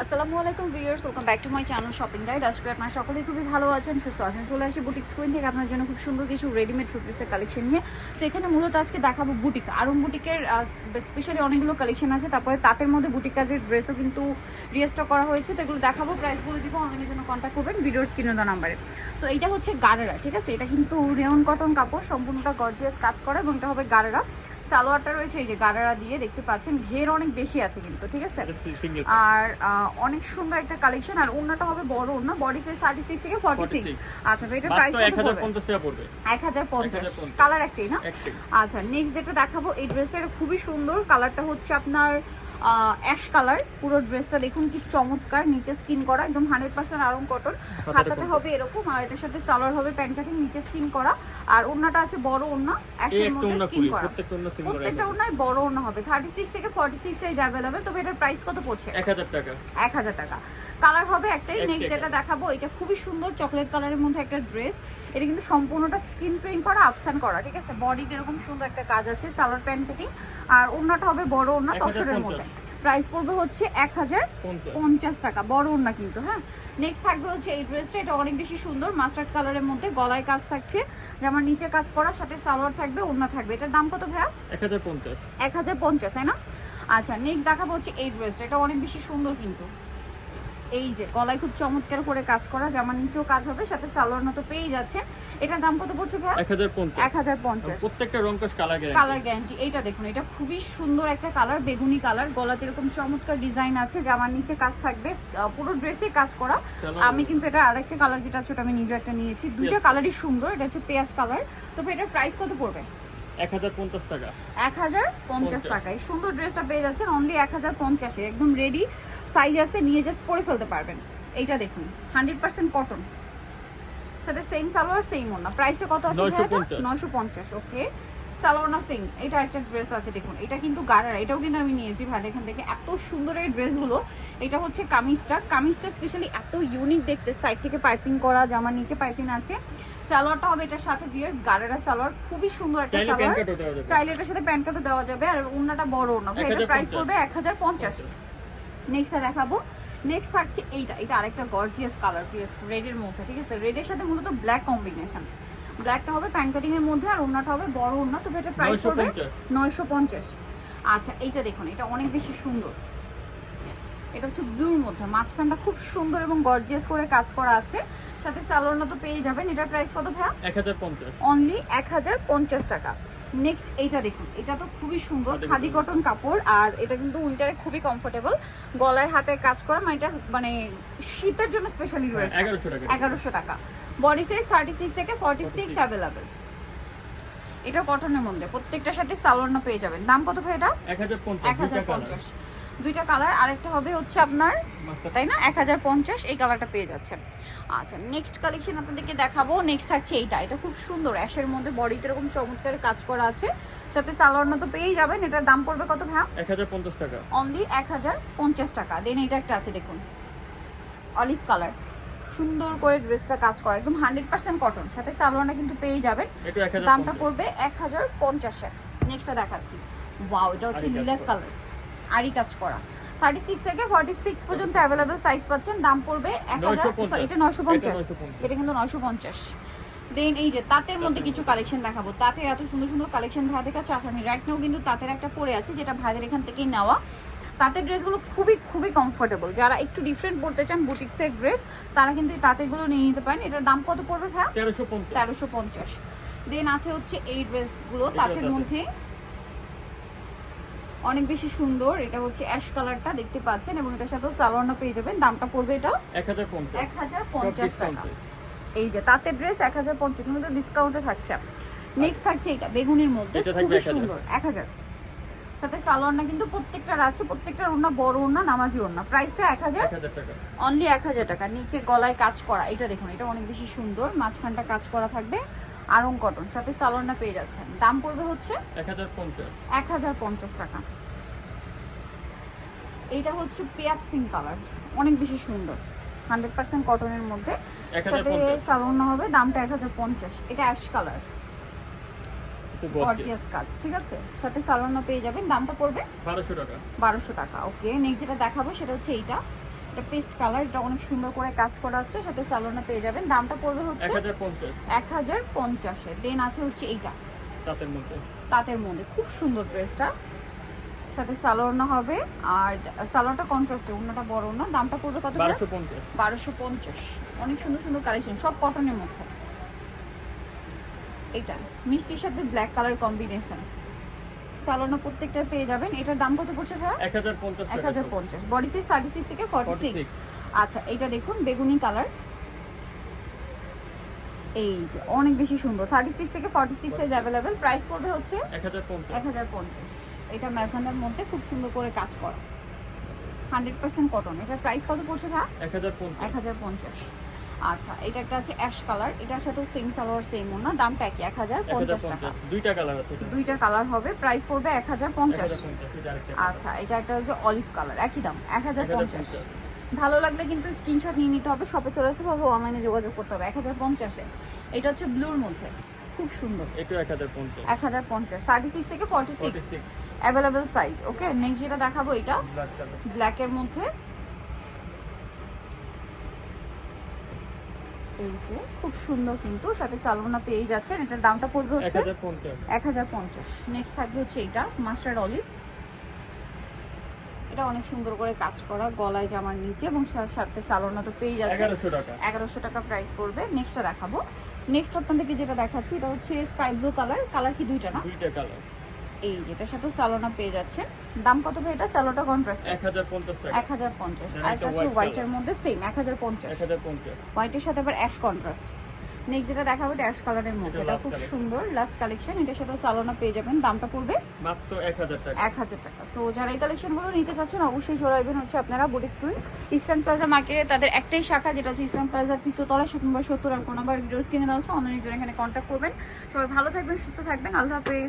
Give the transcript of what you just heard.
আসসালামু আলাইকুম viewers, welcome back to my channel shopping guide. আজকে আপনারা সকলেই খুবই ভালো আছেন, সুস্থ আছেন। চলে আসি বুটিক স্কুইন থেকে আপনার জন্য খুব সুন্দর কিছু রেডিমেড থ্রি পিসের কালেকশন নিয়ে। সো এখানে মূলত আজকে দেখাবো বুটিক, আরং বুটিকের স্পেশালি অনেকগুলো কালেকশন আছে। তারপরে তাঁতের মধ্যে বুটিক কাজের ড্রেসও কিন্তু রিস্টক করা হয়েছে, তো এগুলো দেখাবো, প্রাইস বলে দিব। অনলাইনের জন্য কন্ট্যাক্ট করবেন ভিডিওর স্ক্রিনে দেওয়া নাম্বারে। সো এইটা হচ্ছে গারেরা, ঠিক আছে? এটা কিন্তু রেয়ন কটন কাপড়, সম্পূর্ণটা গর্জিয়াস কাজ করা, এবং এটা হবে গারেরা। সালোয়ারটা রয়েছে এই যে গারারা দিয়ে, দেখতে পাচ্ছেন ঘের অনেক বেশি আছে কিন্তু, ঠিক আছে? আর অনেক সুন্দর একটা কালেকশন। আর ওন্নাটা হবে বড় ওন্না, বডি সাইজ 36 থেকে 46। আচ্ছা, তো এটা প্রাইস কত পড়বে? 1050 টাকা পড়বে। 1050। কালার একটাই না? আচ্ছা, নেক্সট যেটা দেখাবো, এই ড্রেসটা খুবই সুন্দর। কালারটা হচ্ছে আপনার অ্যাশ কালার। পুরো ড্রেসটা দেখুন কি চমৎকার, নিচে স্কিন করা, একদম 100% আরং কটন। হাতাতে হবে এরকম, আর এটার সাথে সালোয়ার হবে প্যান্ট কাটিং, নিচে স্কিন করা। আর ওন্নাটা আছে বড় ওন্না, অ্যাশের মধ্যে স্কিন করা। প্রত্যেকটা ওন্নায় বড় ওন্না হবে। 36 থেকে 46 সাইজ अवेलेबल। তবে এটার প্রাইস কত পড়ছে? 1000 টাকা। 1000 টাকা। কালার হবে একটাই। নেক্সট যেটা দেখাবো, এটা খুবই সুন্দর চকলেট কালারের মধ্যে একটা ড্রেস। এটা কিন্তু সম্পূর্ণটা স্কিন প্রিন্ট করা, আফসান করা, ঠিক আছে? বডিতে এরকম সুন্দর একটা কাজ আছে, সালোয়ার প্যান্ট কাটিং। আর ওন্নাটা হবে বড় ওন্না, তসরের মধ্যে। প্রাইস পড়বে হচ্ছে 1050 টাকা, বড় ওন্না কিন্তু। হ্যাঁ, নেক্সট থাকবে হচ্ছে এই ড্রেসটা। এটা অনেক বেশি সুন্দর, মাস্টার্ড কালারের মধ্যে, গলায় কাজ থাকছে, জামার নিচে কাজ করা, সাথে সালোয়ার থাকবে, ওন্না থাকবে। এটার দাম কত ভাইয়া? 1050। 1050, তাই না? আচ্ছা, নেক্সট দেখাবো হচ্ছে এই ড্রেসটা। এটা অনেক বেশি সুন্দর কিন্তু, এই যে গলায় খুব চমৎকার করে কাজ করা, জামার নিচেও কাজ হবে, সাথে সালোয়ার মতো পেয়ে যাচ্ছে। এটার দাম কত পড়ছে ভাই? 1050। প্রত্যেকটা রংকশ কালার গ্যারান্টি। এইটা দেখুন, এটা খুবই সুন্দর একটা কালার, বেগুনি কালার। গলাতে এরকম চমৎকার ডিজাইন আছে, জামার নিচে কাজ থাকবে, পুরো ড্রেসে কাজ করা। আমি কিন্তু এটা আরেকটা কালার যেটা ছোট, আমি নিজে একটা নিয়েছি। দুইটা কালারই সুন্দর। এটা হচ্ছে পেঁয়াজ কালার। তবে এটার প্রাইস কত পড়বে? 1050 টাকা। 1050 টাকায় সুন্দর ড্রেসটা পেয়ে যাচ্ছেন অনলি 1050 এ। একদম রেডি সাইজ আছে, নিয়ে জাস্ট পরে ফেলতে পারবেন। এইটা দেখুন 100% কটন, সাথে সেম সালোয়ার সেম ওন্না। প্রাইসটা কত আছে? 950। ওকে, সালোয়ার না সেম। এটা একটা ড্রেস আছে দেখুন, এটা কিন্তু গারারা, এটাও কিন্তু আমি নিয়েছি ভাই এখান থেকে। এত সুন্দর এই ড্রেসগুলো। এটা হচ্ছে কামিজটা স্পেশালি এত ইউনিক দেখতে, সাইড থেকে পাইপিং করা, জামার নিচে পাইপিং আছে। সালোয়ারটা হবে এটার সাথে ভিউয়ার্স গারারা সালোয়ার, খুবই সুন্দর একটা সালোয়ার। চাইলে এটার সাথে প্যান্ট কাটও দেওয়া যাবে। আর ওন্নাটা বড় ওন্না ভাই, এটার প্রাইস পড়বে 1050। নেক্সট দেখাবো, নেক্সট থাকছে এইটা। এটা আরেকটা গর্জিয়াস কালার ভিউয়ার্স, রেডের মধ্যে, ঠিক আছে? রেডের সাথে মূলত ব্ল্যাক কম্বিনেশন। ব্ল্যাকটা হবে প্যান্ট কাটিং এর মধ্যে, আর ওন্নাটা হবে বড় ওন্না। তবে এটা প্রাইস পড়বে 950। আচ্ছা, এইটা দেখুন, এটা অনেক বেশি সুন্দর। এটা হচ্ছে ব্লুর মধ্যে, মাঝখানটা খুব সুন্দর এবং গর্জিয়াস করে কাজ করা আছে, সাথে সালোয়ারটা তো পেয়ে যাবেন। এটার প্রাইস কত ভাইয়া? 1050। অনলি 1050 টাকা। নেক্সট এইটা দেখুন, এটা তো খুবই সুন্দর, খাদি কটন কাপড়। আর এটা কিন্তু উইন্টারে খুবই কমফোর্টেবল, গলায় হাতে কাজ করা, মানে এটা মানে শীতের জন্য স্পেশালি ড্রেস। 1100 টাকা। বডি সাইজ 36 থেকে 46 अवेलेबल। এটা কটনের মধ্যে, প্রত্যেকটার সাথে সালোয়ার পেয়ে যাবেন। দাম কত ভাই এটা? 1050। দুইটা কালার, আরেকটা হবে হচ্ছে আপনার, তাই না? 1050 এই কালারটা পেয়ে যাচ্ছেন। আচ্ছা, নেক্সট কালেকশন আপনাদেরকে দেখাবো। নেক্সট থাকছে এইটা। এটা খুব সুন্দর, অ্যাশের মধ্যে, বডিতে এরকম চমৎকার কাজ করা আছে, সাথে সালোয়ার তো পেয়ে যাবেন। এটার দাম পড়বে কত ভাই? 1050 টাকা। অনলি 1050 টাকা। দেন এটা একটা আছে দেখুন, অলিভ কালার, সুন্দর করে ড্রেসটা কাজ করা, একদম 100% কটন, সাথে সালোয়ারটা কিন্তু পেয়ে যাবেন। দামটা পড়বে 1050 টাকা। নেক্সটটা দেখাচ্ছি, ওয়াও, এটা হচ্ছে লিলাক কালার, আরি কাজ করা, 36 থেকে 46 পর্যন্ত अवेलेबल সাইজ পাচ্ছেন। দাম পড়বে 1000। এটা 950। এটা কিন্তু 950। দেন এই যে তাঁতের মধ্যে কিছু কালেকশন দেখাবো। তাঁতের এত সুন্দর সুন্দর কালেকশন ভাইদের কাছে আছে। আমি রাইট নাও কিন্তু তাঁতের একটা পরে আছি, যেটা ভাইদের এখান থেকেই নেওয়া। তাঁতের ড্রেসগুলো খুবই খুবই কমফোর্টেবল। যারা একটু ডিফারেন্ট পড়তে চান বুটিক্সের ড্রেস, তারা কিন্তু এই তাঁতেরগুলো নিয়ে নিতে পারেন। এটার দাম কত পড়বে ভাই? 1350। দেন আছে হচ্ছে এই ড্রেসগুলো তাঁতের মধ্যে, অনেক বেশি সুন্দর। এটা হচ্ছে অ্যাশ কালারটা দেখতে পাচ্ছেন, এবং এটার সাথে সালোয়ারটা পেয়ে যাবেন। দামটা পড়বে এটা 1050 টাকা। এই যে তাঁতের ড্রেস 1050, কিন্তু ডিসকাউন্টে থাকছে। নেক্সট থাকছে এটা বেগুনির মধ্যে, খুবই সুন্দর, 1000। সাথে সালোয়ারটা কিন্তু প্রত্যেকটার আছে, প্রত্যেকটার ওড়না বড় ওড়না, নামাজি ওড়না। প্রাইসটা 1000 টাকা। অনলি 1000 টাকা। নিচে গলায় কাজ করা, এটা দেখুন, এটা অনেক বেশি সুন্দর, মাঝখানটা কাজ করা থাকবে, আরং কটন, সাথে সালোয়ারটা পেয়ে যাচ্ছেন। দাম পড়বে হচ্ছে 1050 টাকা। এইটা হচ্ছে পেঁয়াজ পিঙ্ক কালার, অনেক বেশি সুন্দর, 100% কটনের মধ্যে, সাথে সালোয়ার হবে। দামটা 1050। এটা অ্যাশ কালার, গর্জিয়াস কাজ, ঠিক আছে? সাথে সালোয়ার পেয়ে যাবেন। দামটা পড়বে 1200 টাকা। 1200 টাকা। ওকে, নেক্সট যেটা দেখাবো সেটা হচ্ছে এইটা। এটা পেস্ট কালার, এটা অনেক সুন্দর করে কাজ করা আছে, সাথে সালোনা পেয়ে যাবেন। দামটা পড়বে হচ্ছে 1050 1050 দেন আছে হচ্ছে এইটা তাঁতের মধ্যে খুব সুন্দর ড্রেসটা, সাথে সালোয়ারনা হবে আর সালোয়ারটা কন্ট্রাস্টে, অন্যটা বড় না। দামটা পড়বে কত? 1250। অনেক সুন্দর সুন্দর কালেকশন, সব কটনের মধ্যে। এটা মিষ্টির সাথে ব্ল্যাক কালার কম্বিনেশন, সালোয়ারনা প্রত্যেকটা পেয়ে যাবেন। এটার দাম কত পড়ছে ভাইয়া? 1050। বডি সাইজ 36 থেকে 46। আচ্ছা এটা দেখুন বেগুনি কালার, এই যে অনেক বেশি সুন্দর, 36 থেকে 46 সাইজ अवेलेबल। প্রাইস পড়বে হচ্ছে 1050। এটা ম্যাজেন্ডার মধ্যে খুব সুন্দর করে কাজ করা, 100% কটন। এটার প্রাইস কত পড়ছে ভাই? 1050। আচ্ছা এটা একটা আছে অ্যাশ কালার, এটার সাথে সেম সালোয়ার সেম ওনা, দামটা কি? 1050 টাকা। দুইটা কালার আছে, দুইটা কালার হবে, প্রাইস পড়বে 1050। আচ্ছা এটা একটা হচ্ছে অলিভ কালার, একই দাম 1050। ভালো লাগলে কিন্তু স্ক্রিনশট নিয়ে নিতে হবে, শপে চলে আসতে হবে, অনলাইনে যোগাযোগ করতে হবে। 1050-এ এটা হচ্ছে ব্লুর মধ্যে, খুব সুন্দর। এটা 1050 36 থেকে 46 अवेलेबल সাইজ। ওকে নেক্সট যেটা দেখাবো এটা ব্ল্যাক এর মধ্যে, এই যে খুব সুন্দর কিন্তু, সাথে সালোনা পেয়ে যাচ্ছেন। এটার দামটা পড়বে হচ্ছে 1050। নেক্সট থাকবে হচ্ছে এটা মাস্টার্ড অলিভ, এটা অনেক সুন্দর করে কাজ করা, গলায় জামার নিচে এবং সাথে সালোনা তো পেয়ে যাচ্ছে। 1100 টাকা প্রাইস পড়বে। নেক্সটটা দেখাবো। নেক্সট আপনাদেরকে যেটা দেখাচ্ছি এটা হচ্ছে স্কাই ব্লু কালার, কালার কি দুইটা না? দুইটা কালার। এই যেটার সাথে সালোনা পেয়ে যাচ্ছে। দাম কত ভাই এটা? সালোটা কন্ট্রাস্ট 1050 টাকা। 1050। আর এটা হচ্ছে হোয়াইটের মধ্যে সেম 1050। হোয়াইটের সাথে আবার অ্যাশ কন্ট্রাস্ট। নেক্সট যেটা দেখাবো এটা অ্যাশ কালারের মধ্যে, এটা খুব সুন্দর লাস্ট কালেকশন। এটার সাথে সালোনা পেয়ে যাবেন, দামটা পড়বে মাত্র 1000 টাকা। 1000 টাকা। সো যারা এই কালেকশনগুলো নিতে চাচ্ছেন অবশ্যই চলে আসবেন হচ্ছে আপনারা বুটিক স্কুইন ইস্টার্ন প্লাজা মার্কেটে। তাদের একটাই শাখা যেটা হচ্ছে ইস্টার্ন প্লাজার 3য় তলা, শপ নম্বর 70। আর কোন নাম্বার ভিডিওস কিনে দেওয়া হচ্ছে অনলাইনের জন্য এখানে কন্ট্যাক্ট করবেন। সবাই ভালো থাকবেন, সুস্থ থাকবেন, আল্লাহ হাফেজ।